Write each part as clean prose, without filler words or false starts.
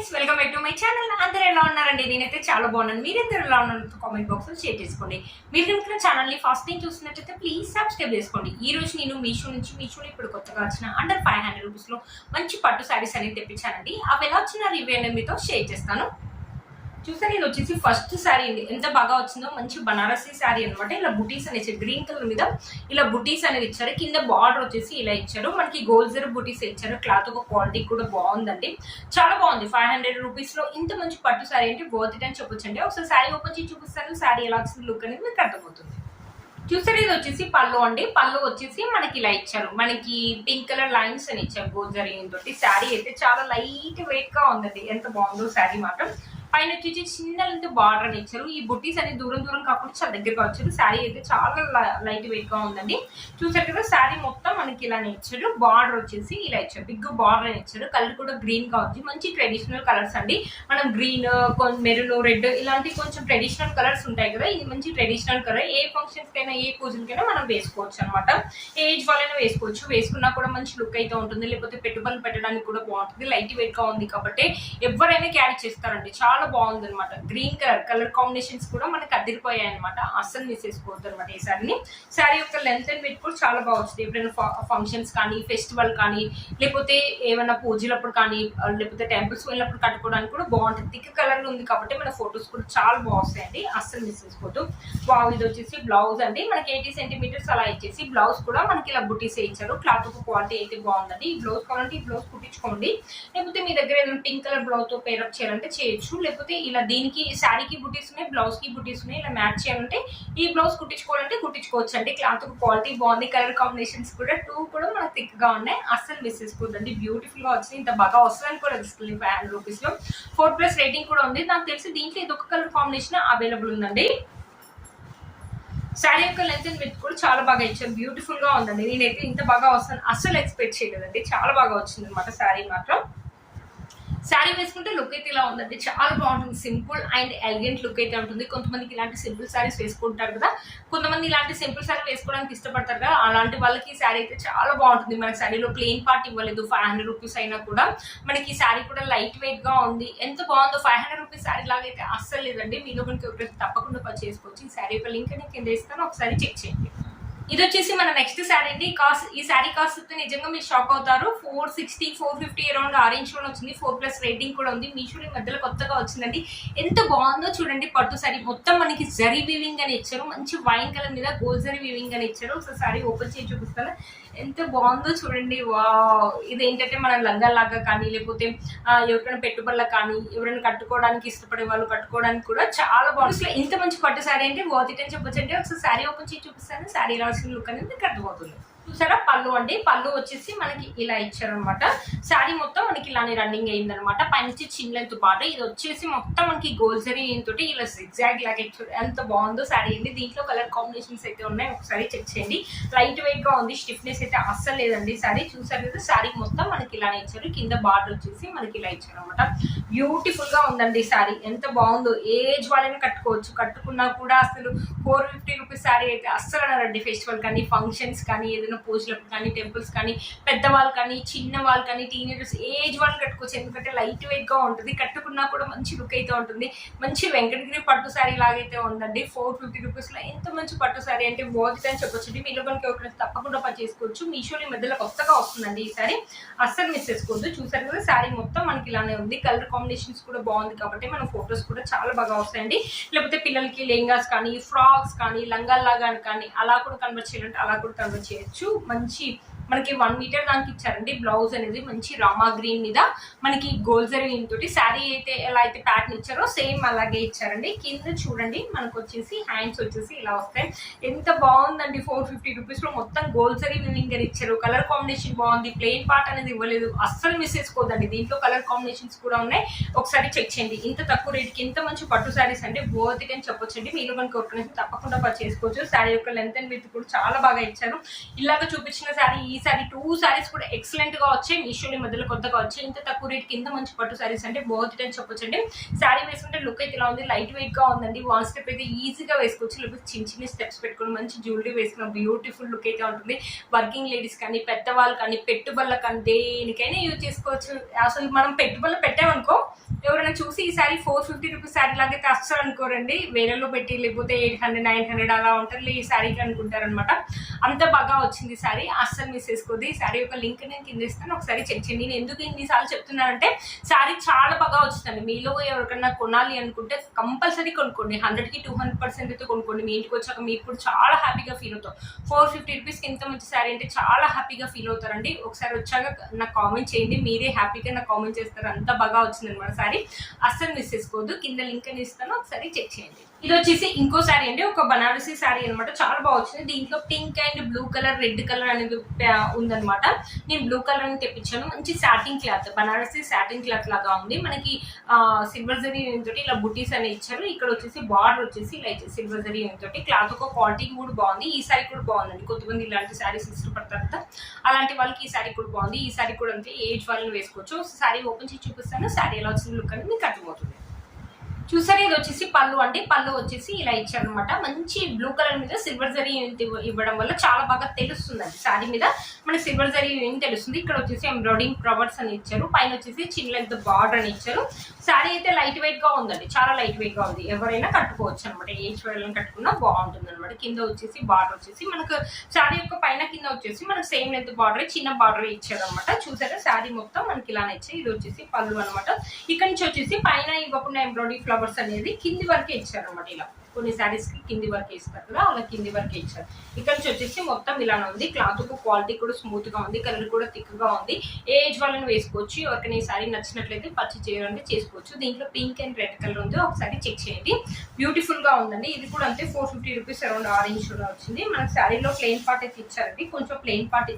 Friends, welcome back to my channel. అందరూ ఎలా ఉన్నారండి? నేనైతే చాలా బాగున్నాను. మీరందరూ ఎలా ఉన్నారో కామెంట్ బాక్స్ లో షేర్ చేసుకోండి. మీరు కనుక ఛానల్ ని ఫస్ట్ టైం చూస్తున్నట్టయితే ప్లీజ్ సబ్స్క్రైబ్ చేసుకోండి. ఈ రోజు నేను మీషోలో ఇప్పుడు కొత్తగా వచ్చిన అండర్ 500 రూపీస్ లో మంచి పట్టు శారీస్ అనేది తెప్పించానండి. అవి ఎలా వచ్చిన రివ్యూ అనేది మీతో షేర్ చేస్తాను. చూసారు, ఇది వచ్చేసి ఫస్ట్ శారీ అండి. ఎంత బాగా వచ్చిందో, మంచి బనారసీ శారీ అనమాట. ఇలా బుటీస్ అనేది ఇచ్చారు, గ్రీన్ కలర్ మీద ఇలా బుటీస్ అనేది ఇచ్చారు. కింద బార్డర్ వచ్చేసి ఇలా ఇచ్చారు, మనకి గోల్డ్ జరీ బుటీస్ ఇచ్చారు. క్లాత్ ఒక క్వాలిటీ కూడా బాగుందండి, చాలా బాగుంది. 500 రూపీస్ లో ఇంత మంచి పట్టు శారీ అంటే వర్త్ ఇట్ అని చెప్పొచ్చండి. ఒకసారి శారీ ఓపెన్ చేసి చూపిస్తాను, శారీ ఎలా వచ్చింది లుక్ అనేది మీకు అర్థమవుతుంది. చూసారు, ఇది వచ్చేసి పళ్ళు అండి. పళ్ళు వచ్చేసి మనకి ఇలా ఇచ్చారు, మనకి పింక్ కలర్ లైన్స్ అని ఇచ్చారు గోల్డ్ జరీ తోటి. శారీ అయితే చాలా లైట్ వెయిట్ గా ఉందండి, ఎంత బాగుందో శారీ మాత్రం. పైన వచ్చేసి చిన్న బార్డర్ అని ఇచ్చారు. ఈ బుట్టీస్ అనేది దూరం దూరం కాకుండా చాలా దగ్గరగా వచ్చారు. శారీ అయితే చాలా లైట్ వెయిట్ గా ఉందండి. చూసారు కదా, శారీ మొత్తం మనకి ఇలానే ఇచ్చారు. బార్డర్ వచ్చేసి ఇలా ఇచ్చారు, బిగ్ బార్డర్ అని ఇచ్చారు. కలర్ కూడా గ్రీన్ గా ఉంది, మంచి ట్రెడిషనల్ కలర్స్ అండి. మనం గ్రీన్, మెరూన్, రెడ్ ఇలాంటి కొంచెం ట్రెడిషనల్ కలర్స్ ఉంటాయి కదా, ఇది మంచి ట్రెడిషనల్ కలర్. ఏ ఫంక్షన్స్ కైనా ఏ పూజలకైనా మనం వేసుకోవచ్చు అనమాట. ఏజ్ వాళ్ళైనా వేసుకోవచ్చు, వేసుకున్నా కూడా మంచి లుక్ అయితే ఉంటుంది. లేకపోతే పెట్టుబడులు పెట్టడానికి కూడా బాగుంటుంది. లైట్ వెయిట్ గా ఉంది కాబట్టి ఎవరైనా క్యారీ చేస్తారండి. చాలా బాగుంది అనమాట. గ్రీన్ కలర్ కాంబినేషన్స్ కూడా మనకి అదిరిపోయాయి అనమాట. అస్సలు మిస్ చేసుకోవద్దు అనమాట ఈ శారీని. శారీ యొక్క లెంత్ అండ్ వెయిట్ కూడా చాలా బాగా వస్తుంది. ఎప్పుడైనా ఫంక్షన్స్ కానీ, ఫెస్టివల్ కానీ, లేకపోతే ఏమైనా పూజలప్పుడు కానీ, లేకపోతే టెంపుల్స్ వెళ్ళినప్పుడు కట్టుకోవడానికి కూడా బాగుంటుంది. థిక్ కలర్ ఉంది కాబట్టి మన ఫొటోస్ కూడా చాలా బాగుస్తాయండి, అస్సలు మిస్ చేసుకోవద్దు. వావ్, ఇది వచ్చేసి బ్లౌజ్ అండి. మనకి 80 సెంటీమీటర్స్ అలా ఇచ్చేసి బ్లౌజ్ కూడా మనకి ఇలా బుటీస్ ఇచ్చారు. క్లాత్ క్వాలిటీ అయితే బాగుందండి. ఈ బ్లౌజ్ కావాలంటే ఈ బ్లౌజ్ కుట్టించుకోండి, లేకపోతే మీ దగ్గర ఏదైనా పింక్ కలర్ బ్లౌజ్ తో పేరప్ చేయాలంటే చేయొచ్చు. లేకపోతే ఇలా దీనికి శారీకి బుటీస్ ఉన్నాయి, బ్లౌజ్ కి బుటీస్ ఉన్నాయి. ఇలా మ్యాచ్ చేయాలంటే ఈ బ్లౌజ్ కుట్టించుకోవాలంటే కుట్టించుకోవచ్చు అండి. క్లాత్ క్వాలిటీ బాగుంది, కలర్ కాంబినేషన్స్ కూడా కూడా మనకు థిక్ గా ఉన్నాయి. అస్సలు మిస్ చేసుకోవద్దండి, బ్యూటిఫుల్ గా వచ్చింది. ఇంత బాగా వస్తుందని కూడా తెలుస్తుంది. 500 రూపీస్ లో 4+ రేటింగ్ కూడా ఉంది. నాకు తెలిసి దీంట్లో ఇదొక కలర్ కాంబినేషన్ అవైలబుల్ ఉందండి. శారీ యొక్క లెంత్ అండ్ విడ్త్ కూడా చాలా బాగా ఇచ్చారు, బ్యూటిఫుల్ గా ఉందండి. నేనైతే ఇంత బాగా వస్తాను అస్సలు ఎక్స్పెక్ట్ చేయలేదండి, చాలా బాగా వచ్చింది అనమాట శారీ మాత్రం. శారీ వేసుకుంటే లుక్ అయితే ఇలా ఉందండి, చాలా బాగుంటుంది. సింపుల్ అండ్ ఎలిగెంట్ లుక్ అయితే ఉంటుంది. కొంతమందికి ఇలాంటి సింపుల్ శారీస్ వేసుకుంటారు కదా, కొంతమంది ఇలాంటి సింపుల్ శారీ వేసుకోవడానికి ఇష్టపడతారు కదా, అలాంటి వాళ్ళకి ఈ శారీ అయితే చాలా బాగుంటుంది. మన శారీలో ప్లెయిన్ పార్ట్ ఇవ్వలేదు. 500 రూపీస్ అయినా కూడా మనకి ఈ శారీ కూడా లైట్ వెయిట్ గా ఉంది. ఎంత బాగుందో. 500 రూపీస్ శారీ లాగా అయితే అస్సలు లేదండి. మీలో కనుక ఒకటి తప్పకుండా పర్చేస్ చేసుకోవచ్చు. ఈ శారీ యొక్క లింక్ నేను కింద ఇస్తాను, ఒకసారి చెక్ చేయండి. ఇది వచ్చేసి మన నెక్స్ట్ శారీ అండి. ఈ శారీ కాస్ట్ నిజంగా మీరు షాక్ అవుతారు. 460, 450 అరౌండ్ ఆరెంజ్ లో వచ్చింది. 4+ రేటింగ్ కూడా ఉంది. మీషోలో మధ్యలో కొత్తగా వచ్చిందండి. ఎంత బాగుందో చూడండి. పట్టు శారీ మొత్తం మనకి జరీ వీవింగ్ అని ఇచ్చారు. మంచి వైన్ కలర్ మీద గోల్డ్ జరీ వీవింగ్ అని ఇచ్చారు. ఒకసారి శారీ ఓపెన్ చేసి చూపిస్తాను, ఎంత బాగుందో చూడండి. వావ్, ఇది ఏంటంటే మన లంగాలాగా కానీ, లేకపోతే ఎవరికైనా పెట్టుబడులకు కానీ, ఎవరైనా కట్టుకోవడానికి ఇష్టపడే వాళ్ళు కట్టుకోవడానికి కూడా చాలా బాగుంది. ఇంత మంచి పట్టు శారీ అంటే వర్త్ ఇట్ అని చెప్పొచ్చు అండి. ఒకసారి శారీ ఓపెన్ చేసి చూపిస్తాను, శారీ ఎలా వచ్చిన లుక్ అనేది మీకు అర్థమవుతుంది. చూసారా, పళ్ళు అండి. పళ్ళు వచ్చేసి మనకి ఇలా ఇచ్చారనమాట. శారీ మొత్తం మనకి ఇలానే రన్నింగ్ అయిందనమాట. పైనుంచి చిన్న లెంత్ బార్డర్, ఇది వచ్చేసి మొత్తం మనకి గోల్డ్ జరీ తోటి ఇలా ఎగ్జాక్ట్ లాగా ఇచ్చారు. ఎంత బాగుందో శారీ అండి. దీంట్లో కలర్ కాంబినేషన్స్ అయితే ఉన్నాయి, ఒకసారి చెక్ చేయండి. లైట్ వెయిట్ గా ఉంది, స్టిఫ్నెస్ అయితే అస్సలు లేదండి. శారీ చూసారు కదా, శారీ మొత్తం మనకి ఇలానే ఇచ్చారు. కింద బార్డర్ వచ్చేసి మనకి ఇలా ఇచ్చారు అనమాట. బ్యూటిఫుల్ గా ఉందండి శారీ, ఎంత బాగుందో. ఏజ్ వాళ్ళని కట్టుకోవచ్చు, కట్టుకున్నా కూడా అసలు 450 రూపీస్ శారీ అయితే అస్సలు అన్నారండి. ఫెస్టివల్ కానీ, ఫంక్షన్స్ కానీ, ఏదైనా పూజలకు కానీ, టెంపుల్స్ కానీ, పెద్దవాళ్ళు కానీ, చిన్న వాళ్ళు కానీ, టీనేజర్స్ ఏజ్ వాళ్ళు కట్టుకోవచ్చు. ఎందుకంటే లైట్ వెయిట్ గా ఉంటుంది, కట్టుకున్నా కూడా మంచి లుక్ అయితే ఉంటుంది. మంచి వెంకటగిరి పట్టు శారీ లాగైతే ఉందండి. 450 రూపీస్ లో ఎంత మంచి పట్టు శారీ అంటే వర్త్ అని చెప్పొచ్చు. మీలో కనుక ఒకరికి తప్పకుండా పర్చేసుకోవచ్చు. మీషోలో మధ్యలో కొత్తగా వస్తుందండి ఈ శారీ, అస్సలు మిస్ చేసుకోవద్దు. చూసారు కదా, శారీ మొత్తం మనకి ఇలానే ఉంది. కలర్ కాంబినేషన్స్ కూడా బాగుంది కాబట్టి మన ఫొటోస్ కూడా చాలా బాగా వస్తాయండి. లేకపోతే పిల్లలకి లెహంగాస్ కానీ, ఫ్రాక్స్ కానీ, లంగాల్లాగా కానీ అలా కూడా కన్వర్ట్ చేయాలంటే అలా కూడా కన్వర్ట్ చేయొచ్చు. మంచి మనకి 1 మీటర్ దానికి ఇచ్చారండి. బ్లౌజ్ అనేది మంచి రామా గ్రీన్ మీద మనకి గోల్డ్ జరీ తోటి. శారీ అయితే ఎలా అయితే ప్యాటర్న్ ఇచ్చారో సేమ్ అలాగే ఇచ్చారండి. కింద చూడండి మనకు వచ్చేసి హ్యాండ్స్ వచ్చేసి ఇలా వస్తాయి. ఎంత బాగుందండి. 450 రూపీస్ లో మొత్తం గోల్డ్ జరీ వివింగ్ అని ఇచ్చారు. కలర్ కాంబినేషన్ బాగుంది, ప్లెయిన్ పార్ట్ అనేది ఇవ్వలేదు. అస్సలు మిస్ చేసుకోవద్దండి. దీంట్లో కలర్ కాంబినేషన్స్ కూడా ఉన్నాయి, ఒకసారి చెక్ చేయండి. ఇంత తక్కువ రేట్కి ఇంత మంచి పట్టు శారీస్ అంటే వర్త్ ఇట్ అని చెప్పొచ్చండి. మీరు మనకి ఒక తప్పకుండా పర్చేసుకోవచ్చు. శారీ యొక్క లెంత్ అండ్ విడ్త్ కూడా చాలా బాగా ఇచ్చారు. ఇలాగ చూపించిన శారీ ఈ ఈ సారీ 2 సారీస్ కూడా ఎక్సలెంట్ గా వచ్చాయి. మీషోలో మధ్యలో కొత్తగా వచ్చాయి. ఇంత తక్కువ రేట్ కింద మంచి పట్టు సారీస్ అంటే బోత్ అని చెప్పొచ్చండి. సారీ వేసుకుంటే లుక్ అయితే ఇలా ఉంది, లైట్ వెయిట్ గా ఉందండి. వన్ స్టెప్ అయితే ఈజీగా వేసుకోవచ్చు, లేకపోతే చిన్న చిన్న స్టెప్స్ పెట్టుకుని మంచి జ్యువెలరీ వేసుకున్న బ్యూటిఫుల్ లుక్ అయితే ఉంటుంది. వర్కింగ్ లేడీస్ కానీ పెద్దవాళ్ళు కానీ పెట్టుబడుల కానీ దేనికైనా యూజ్ చేసుకోవచ్చు. అసలు మనం పెట్టుబడులు పెట్టామనుకో ఎవరైనా చూసి ఈ సారీ 450 రూపీస్ సారీ లాగైతే అస్సలు అనుకోరండి, వేరేలో పెట్టి లేకపోతే 800 900 అలా ఉంటుంది ఈ సారీకి అనుకుంటారనమాట. అంత బాగా వచ్చింది సారీ, అస్సలు మిస్ చేసుకోవద్దు. ఈ సారీ యొక్క లింక్ నేను కింద ఇస్తాను, ఒకసారి చెక్ చేయండి. నేను ఎందుకు ఇన్నిసార్లు చెప్తున్నానంటే సారీ చాలా బాగా వచ్చిందండి. మీలో ఎవరికన్నా కొనాలి అనుకుంటే కంపల్సరీ కొనుక్కోండి, 100కి 200% అయితే కొనుక్కోండి. మీ ఇంటికి వచ్చాక మీరు కూడా చాలా హ్యాపీగా ఫీల్ అవుతాం. 450 రూపీస్కి ఇంత మంచి సారీ అంటే చాలా హ్యాపీగా ఫీల్ అవుతారండి. ఒకసారి వచ్చాక నాకు కామెంట్ చేయండి, మీరే హ్యాపీగా నాకు కామెంట్ చేస్తారు. అంత బాగా వచ్చింది అనమాట సారీ, అస్సలు మిస్ చేసుకోవద్దు. కింద లింక్ అని ఇస్తాను, ఒకసారి చెక్ చేయండి. ఇది వచ్చేసి ఇంకో సారీ అండి, ఒక బనారసి సారీ అనమాట. చాలా బాగా వచ్చింది. దీంట్లో pink and blue colour red colour అనేది ఉందనమాట. నేను బ్లూ కలర్ అని తెప్పించాను. మంచి satin cloth, Banarasi satin cloth లాగా ఉంది. మనకి సిల్వర్ జరీ తోటి ఇలా బుటీస్ అని ఇచ్చారు. ఇక్కడ వచ్చేసి బార్డర్ వచ్చేసి ఇలా సిల్వర్ జరీ తోటి. క్లాత్ ఒక క్వాలిటీ కూడా బాగుంది. ఈ సారీ కూడా బాగుందండి. కొంతమంది ఇలాంటి సారీస్ ఇష్టపడతారు కదా, అలాంటి వాళ్ళకి ఈ సారీ కూడా బాగుంది. ఈ సారీ కూడా అంతే, ఏజ్ వాళ్ళని వేసుకోవచ్చు. సారీ ఓపెన్ చేసి చూపిస్తాను, సారీ ఎలా వచ్చింది లుక్ అనేది మీకు అర్థమవుతుంది. చూసారు, ఇది వచ్చేసి పళ్ళు అంటే పళ్ళు వచ్చేసి ఇలా ఇచ్చారనమాట. మంచి బ్లూ కలర్ మీద సిల్వర్ జరీ ఇవ్వడం వల్ల చాలా బాగా తెలుస్తుందండి. సారీ మీద మనకి సిల్వర్ జరీ ఏం తెలుస్తుంది. ఇక్కడ వచ్చేసి ఎంబ్రాయిడింగ్ ఫ్లవర్స్ అని ఇచ్చారు. పైన వచ్చేసి చిన్న లెంత్ బార్డర్ అని ఇచ్చారు. సారీ అయితే లైట్ వెయిట్ గా ఉందండి, చాలా లైట్ వెయిట్ గా ఉంది. ఎవరైనా కట్టుకోవచ్చు అనమాట, ఏజ్ వాళ్ళని కట్టుకున్నా బాగుంటుంది అనమాట. కింద వచ్చేసి బార్డర్ వచ్చేసి మనకు సారీ యొక్క పైన కింద వచ్చేసి మనకు సేమ్ లెంత్ బార్డర్, చిన్న బార్డర్ ఇచ్చారు అనమాట. చూసారా, సారీ మొత్తం మనకి ఇలానే ఇచ్చారు. ఇది వచ్చేసి పళ్ళు అనమాట. ఇక్కడ నుంచి వచ్చేసి పైన ఇవ్వకుండా ఎంబ్రాయిడింగ్ ఫ్లవర్స్ అనేది కింది వరకే ఇచ్చారు అనమాట. ఇలా కొన్ని శారీస్ కి కింది వరకే ఇస్తారు కదా, అలా కింది వరకే ఇచ్చారు. ఇక్కడ నుంచి వచ్చేసి మొత్తం ఇలానే ఉంది. క్లాత్ క్వాలిటీ కూడా స్మూత్ గా ఉంది, కలర్ కూడా థిక్ గా ఉంది. ఏజ్ వాళ్ళని వేసుకోవచ్చు. ఎవరికైనా ఈ సారీ నచ్చినట్లయితే పర్చేస్ చేయాలంటే చేసుకోవచ్చు. దీంట్లో పింక్ అండ్ రెడ్ కలర్ ఉంది, ఒకసారి చెక్ చేయండి. బ్యూటిఫుల్ గా ఉందండి. ఇది కూడా అంతే, 450 రూపీస్ అరౌండ్ ఆరెంజ్ కూడా వచ్చింది. మనకి శారీలో ప్లెయిన్ పార్ట్ అయితే ఇచ్చారండి. కొంచెం ప్లెయిన్ పార్ట్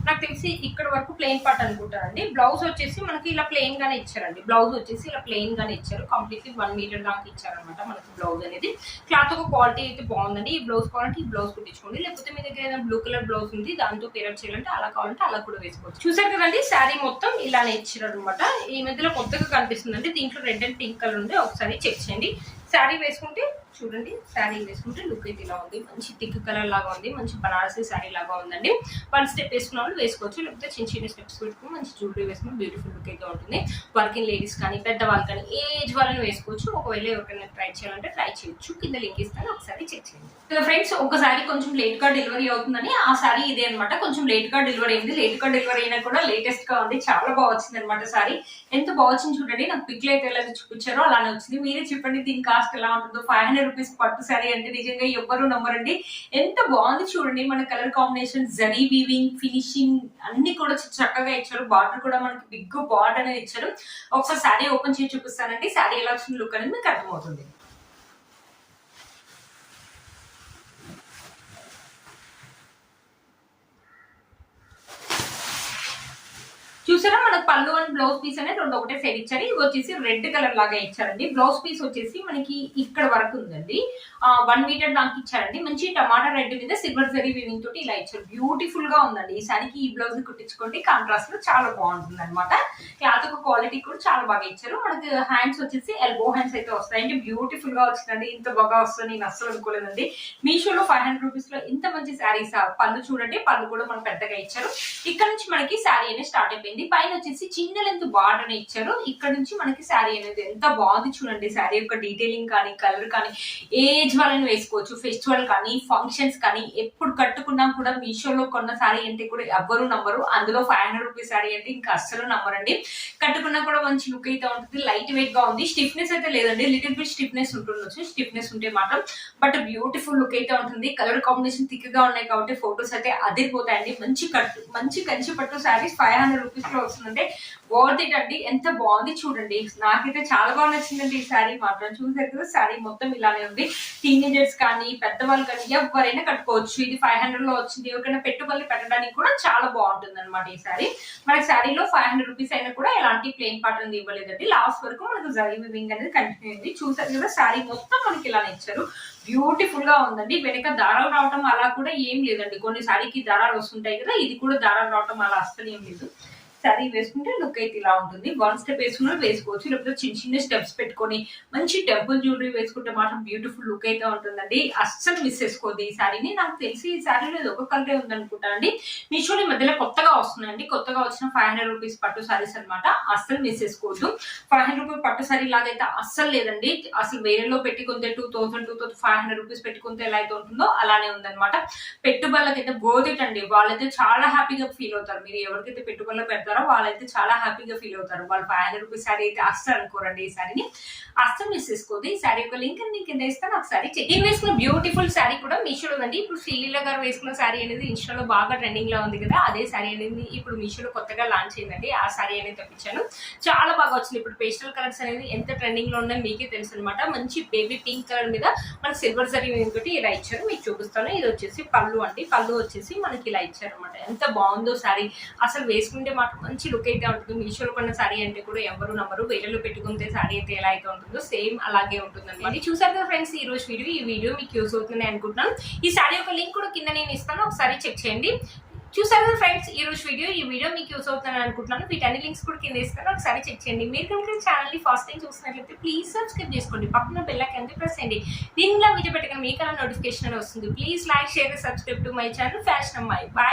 నాకు తెలిసి ఇక్కడ వరకు ప్లెయిన్ పార్ట్ అనుకుంటారండి. బ్లౌజ్ వచ్చేసి మనకి ఇలా ప్లెయిన్ గానే ఇచ్చారండి. బ్లౌజ్ వచ్చేసి ఇలా ప్లెయిన్ గానే ఇచ్చారు. కంప్లీట్లీ 1 మీటర్ దాకా ఇచ్చారనమాట మనకి బ్లౌజ్ అనేది. క్లాత్ ఒక క్వాలిటీ అయితే బాగుందండి. ఈ బ్లౌజ్ కావాలంటే ఈ బ్లౌజ్ కుట్టించుకోండి, లేకపోతే మీ దగ్గర ఏదైనా బ్లూ కలర్ బ్లౌజ్ ఉంది దాంతో పేరప్ చేయాలంటే అలా కావాలంటే అలా కూడా వేసుకోవచ్చు. చూసారు కదండి, శారీ మొత్తం ఇలానే ఇచ్చారు అనమాట. ఈ మధ్యలో కొత్తగా కనిపిస్తుందండి. దీంట్లో రెడ్ అండ్ పింక్ కలర్ ఉంది, ఒకసారి చెక్ చేయండి. శారీ వేసుకుంటే చూడండి, శారీ వేసుకుంటే లుక్ అయితే ఇలా ఉంది. మంచి థిక్ కలర్ లాగా ఉంది, మంచి బనారసి శారీ లాగా ఉందండి. 1 స్టెప్ వేసుకున్న వాళ్ళు వేసుకోవచ్చు, లేకపోతే చిన్న చిన్న స్టెప్స్ పెట్టుకుని మంచి జ్యువెలరీ వేసుకుని బ్యూటిఫుల్ లుక్ అయితే ఉంటుంది. వర్కింగ్ లేడీస్ కానీ పెద్దవాళ్ళు కానీ ఏజ్ వాళ్ళని వేసుకోవచ్చు. ఒకవేళ ఎవరికైనా ట్రై చేయాలంటే ట్రై చేయొచ్చు. కింద లింక్ ఇస్తాను, ఒకసారి చెక్ చేయండి. ఫ్రెండ్స్, ఒకసారి కొంచెం లేట్ గా డెలివరీ అవుతుందని ఆ సారీ ఇదే అనమాట. కొంచెం లేట్ గా డెలివరీ అయింది. లేట్ గా డెలివరీ అయినా కూడా లేటెస్ట్ గా ఉంది, చాలా బాగా వచ్చింది అనమాట. సారీ ఎంత బాగా వచ్చింది చూడండి. నాకు పిక్ అయితే ఎలా చూపించారో అలానే వచ్చింది. మీరే చెప్పండి దీని కాస్ట్ ఎలా ఉంటుందో. 500 రూపీస్ పట్టు సారీ అంటే నిజంగా ఎవ్వరూ నమ్మరండి. ఎంత బాగుంది చూడండి. మన colour combination, zari weaving, finishing అన్ని కూడా చక్కగా ఇచ్చారు. బార్డర్ కూడా మనకి బిగ్ బార్డర్ అనేది ఇచ్చారు. ఒకసారి సారీ ఓపెన్ చేసి చూపిస్తానండి. సారీ ఎలా వచ్చింది లుక్ అనేది మీకు అర్థమవుతుంది. చూసారా, మనకు పళ్ళు అండ్ బ్లౌజ్ పీస్ అనేది రెండు ఒకటే సైడ్ ఇచ్చారు. ఇది వచ్చేసి రెడ్ కలర్ లాగా ఇచ్చారండి. బ్లౌజ్ పీస్ వచ్చేసి మనకి ఇక్కడ వరకు ఉందండి. 1 మీటర్ దానికి ఇచ్చారండి. మంచి టమాటా రెడ్ మీద సిల్వర్ జరీ వీవింగ్ తోటి ఇలా ఇచ్చారు. బ్యూటిఫుల్ గా ఉందండి. ఈ సారీకి ఈ బ్లౌజ్ కుట్టించుకోండి, కాంట్రాస్ట్ లో చాలా బాగుంటుంది అనమాట. క్లాత్ ఒక క్వాలిటీ కూడా చాలా బాగా ఇచ్చారు. మనకి హ్యాండ్స్ వచ్చేసి ఎల్బో హ్యాండ్స్ అయితే వస్తాయండి. బ్యూటిఫుల్ గా వచ్చిందండి. ఇంత బాగా వస్తుంది నేను అస్సలు అనుకోలేదండి. మీషోలో 500 రూపీస్ లో ఇంత మంచి శారీస్. పళ్ళు చూడండి, పళ్ళు కూడా మనకు పెద్దగా ఇచ్చారు. ఇక్కడ నుంచి మనకి శారీ అనేది స్టార్ట్ అయిపోయింది. పైన వచ్చేసి చిన్న లెంత్ బార్డర్ అని ఇచ్చారు. ఇక్కడ నుంచి మనకి శారీ అనేది ఎంత బాగుంది చూడండి. శారీ యొక్క డీటెయిలింగ్ కానీ కలర్ కానీ ఏజ్ వాళ్ళని వేసుకోవచ్చు. ఫెస్టివల్ కానీ ఫంక్షన్స్ కానీ ఎప్పుడు కట్టుకున్నా కూడా మీషోలో కొన్న శారీ అంటే కూడా ఎవ్వరూ నమ్మరు. అందులో 500 రూపీస్ శారీ అంటే ఇంకా అస్సలు నమ్మరండి. కట్టుకున్నా కూడా మంచి లుక్ అయితే ఉంటుంది. లైట్ వెయిట్ గా ఉంది. స్టిఫ్నెస్ అయితే లేదండి, లిటిల్ బిట్ స్టిఫ్నెస్ ఉంటుండొచ్చు. స్టిఫ్నెస్ ఉంటే మాత్రం బట్ బ్యూటిఫుల్ లుక్ అయితే ఉంటుంది. కలర్ కాంబినేషన్ థిక్ గా ఉన్నాయి కాబట్టి ఫొటోస్ అయితే అదిరిపోతాయండి. మంచి కంచి పట్టు శారీస్ 500 రూపీస్ లో వస్తుందంటే వర్త్ ఇట్ అండి. ఎంత బాగుంది చూడండి, నాకైతే చాలా బాగా నచ్చిందండి ఈ శారీ మాత్రం. చూసారు కదా శారీ మొత్తం ఇలానే ఉంది. టీనేజర్స్ కానీ పెద్దవాళ్ళు కానీ ఎవరైనా కట్టుకోవచ్చు. ఇది 500 లో వచ్చింది. ఎవరికైనా పెట్టుబడులు పెట్టడానికి కూడా చాలా బాగుంటుంది అనమాట ఈ శారీ. మనకి శారీలో 500 రూపీస్ అయినా కూడా ఎలాంటి ప్లెయిన్ పాటర్న్ ఇవ్వలేదండి. లాస్ట్ వరకు మనకు జరీ వివింగ్ అనేది కంటిన్యూ అయింది. చూసారు కదా శారీ మొత్తం మనకి ఇలానే ఇచ్చారు. బ్యూటిఫుల్ గా ఉందండి. వెనక దారాలు రావటం అలా కూడా ఏం లేదండి. కొన్ని శారీకి దారాలు వస్తుంటాయి కదా, ఇది కూడా దారాలు రావటం అలా అస్సలు ఏం లేదు. శారీ వేసుకుంటే లుక్ అయితే ఇలా ఉంటుంది. వన్ స్టెప్ వేసుకున్నా వేసుకోవచ్చు, లేకపోతే చిన్న చిన్న స్టెప్స్ పెట్టుకొని మంచి టెంపుల్ జ్యువెలరీ వేసుకుంటే మాత్రం బ్యూటిఫుల్ లుక్ అయితే ఉంటుందండి. అస్సలు మిస్ చేసుకోవద్దు ఈ శారీని. నాకు తెలిసి ఈ శారీలో ఇది ఒక కలరే ఉందనుకుంటా అండి. మీషోలో మధ్యలో కొత్తగా వస్తున్నాయండి. కొత్తగా వచ్చిన 500 రూపీస్ పట్టు శారీస్ అనమాట. అస్సలు మిస్ చేసుకోవద్దు. 500 రూపీస్ పట్టు శారీ లాగైతే అస్సలు లేదండి. అసలు వేరేలో పెట్టుకుంటే 2500 రూపీస్ పెట్టుకుంటే ఎలా అయితే ఉంటుందో అలానే ఉందన్నమాట. పెట్టుబడులకైతే బోధిట్ అండి. వాళ్ళైతే చాలా హ్యాపీగా ఫీల్ అవుతారు. మీరు ఎవరికైతే పెట్టుబడులు పెడతారో వాళ్ళైతే చాలా హ్యాపీగా ఫీల్ అవుతారు. వాళ్ళు 500 రూపీస్ శారీ అయితే అస్సలు అనుకోరండి. ఈ శారీని అస్సలు మిస్ చేసుకోవద్దు. ఈ శారీ యొక్క లింక్ నేను కింద ఇస్తాను, ఒకసారి చెక్. నేను వేసుకున్న బ్యూటిఫుల్ శారీ కూడా మీషోలో ఉందండి. ఇప్పుడు శ్రీలీల గారు వేసుకున్న శారీ అనేది ఇన్స్టాలో బాగా ట్రెండింగ్ లో ఉంది కదా, అదే శారీ అనేది ఇప్పుడు మీషోలో కొత్తగా లాంచ్ అయిందండి. ఆ శారీ అనేది తెప్పించాను. చాలా బాగా వచ్చింది. ఇప్పుడు పేస్టల్ కలర్స్ అనేది ఎంత ట్రెండింగ్ లో ఉన్నాయో మీకే తెలుసు అనమాట. మంచి బేబీ పింక్ కలర్ మీద మనకి సిల్వర్ జరీ తోటి ఇలా ఇచ్చారు. మీకు చూపిస్తాను. ఇది వచ్చేసి పళ్ళు అండి. పళ్ళు వచ్చేసి మనకి ఇలా ఇచ్చారు అనమాట. ఎంత బాగుందో శారీ. అసలు వేసుకుంటే మాకు మంచి లుక్ అయితే ఉంటుంది. మీషోలో కొన్న శారీ అంటే కూడా ఎవరు నమ్మరు. వేరేలో పెట్టుకుంటే శారీ అయితే ఎలా అయితే ఉంటుందో సేమ్ అలాగే ఉంటుందండి. అది చూసారు కదా ఫ్రెండ్స్ ఈ రోజు వీడియో. ఈ వీడియో మీకు యూస్ అవుతుంది అనుకుంటున్నాను. ఈ శారీ యొక్క లింక్ కూడా కింద నేను ఇస్తాను, ఒకసారి చెక్ చేయండి. చూసారు కదా ఫ్రెండ్స్ ఈ రోజు వీడియో. ఈ వీడియో మీకు యూస్ అవుతుందని అనుకుంటున్నాను. వీటన్ని లింక్స్ కూడా కింద ఇస్తాను, ఒకసారి చెక్ చేయండి. మీరు కనుక ఛానల్ ని ఫస్ట్ టైం చూసినట్లయితే ప్లీజ్ సబ్స్క్రైబ్ చేసుకోండి. పక్కన బెల్ ఐకాన్ ప్రెస్ చేయండి. దీనిలో వీడియో పెట్టగానే మీకు అలా నోటిఫికేషన్ వస్తుంది. Please like, share, subscribe to my channel fashion అమ్మాయి. బాయ్.